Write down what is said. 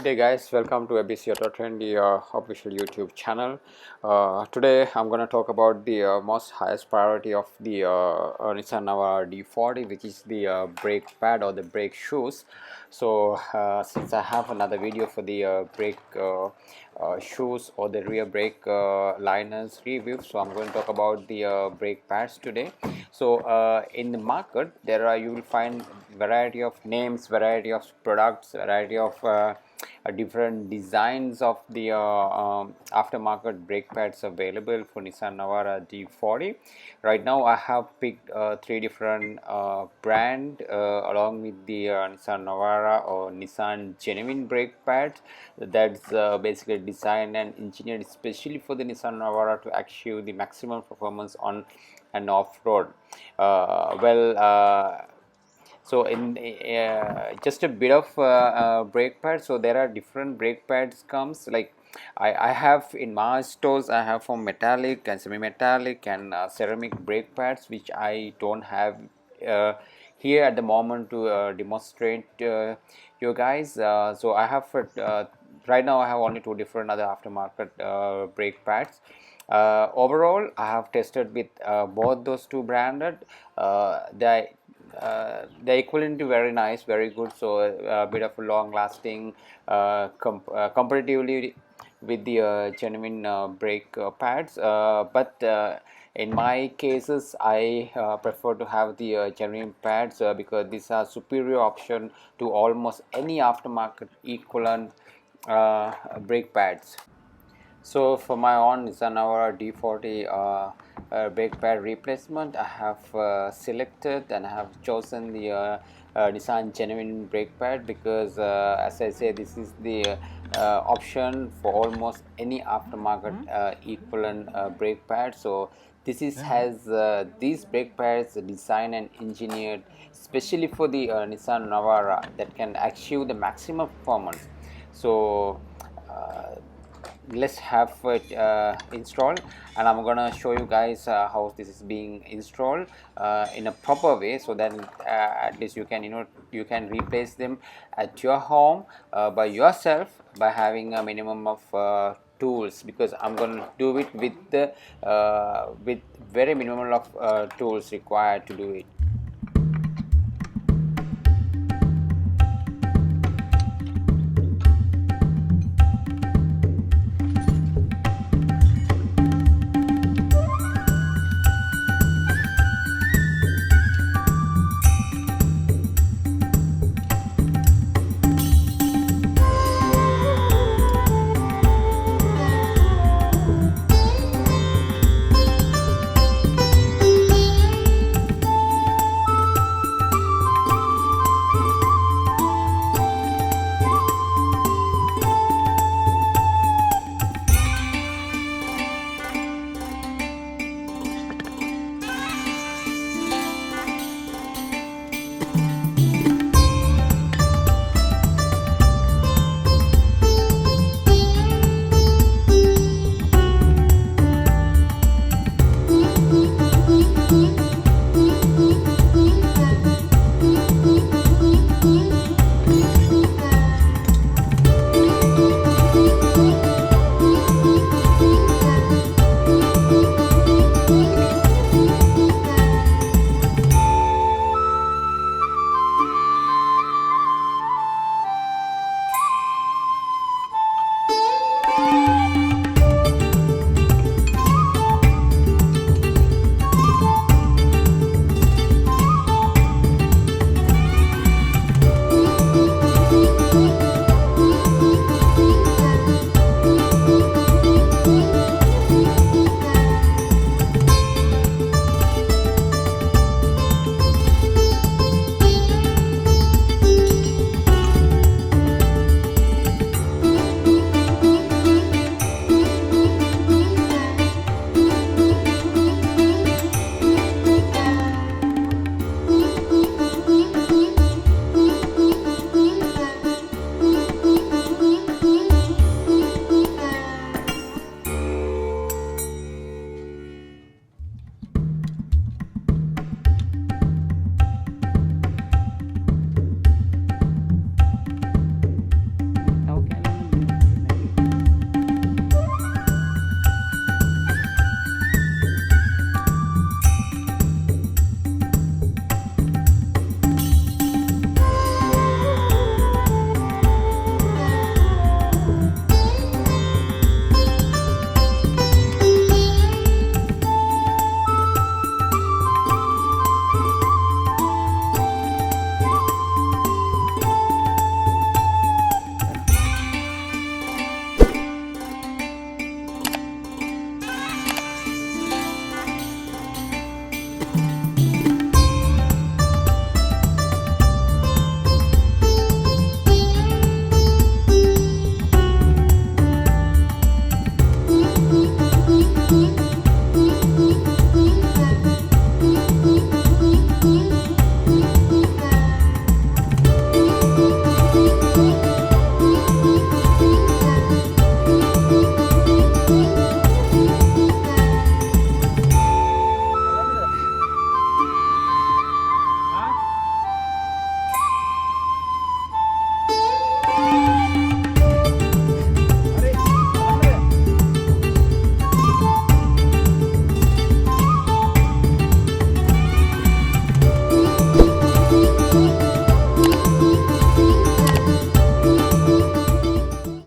Hey guys, welcome to ABC Auto Trendy official YouTube channel. Today I'm going to talk about the most highest priority of the Nissan Navara D40, which is the brake pad or the brake shoes. So since I have another video for the brake shoes or the rear brake liners review, so I'm going to talk about the brake pads today. So in the market you will find variety of names, variety of products, variety of different designs of the aftermarket brake pads available for Nissan Navara D40. Right now I have picked three different brand along with the Nissan Navara or Nissan genuine brake pads that's basically designed and engineered especially for the Nissan Navara to achieve the maximum performance on an off-road. So in just a bit of brake pads. So there are different brake pads comes, like I have in my stores. I have from metallic and semi-metallic and ceramic brake pads, which I don't have here at the moment to demonstrate you guys. So I have right now I have only two different other aftermarket brake pads. Overall I have tested with both those two branded. They're equivalent to very nice, very good. So a bit of a long lasting comparatively with the genuine brake pads, but in my cases I prefer to have the genuine pads because these are superior option to almost any aftermarket equivalent brake pads. So for my own Nissan Navara D40 brake pad replacement, I have selected and I have chosen the Nissan genuine brake pad because as I say, this is the option for almost any aftermarket equivalent brake pad. So this is has these brake pads designed and engineered especially for the Nissan Navara that can achieve the maximum performance. So let's have it installed, and I'm gonna show you guys how this is being installed in a proper way, so that at least you can you can replace them at your home by yourself by having a minimum of tools, because I'm gonna do it with the with very minimal of tools required to do it.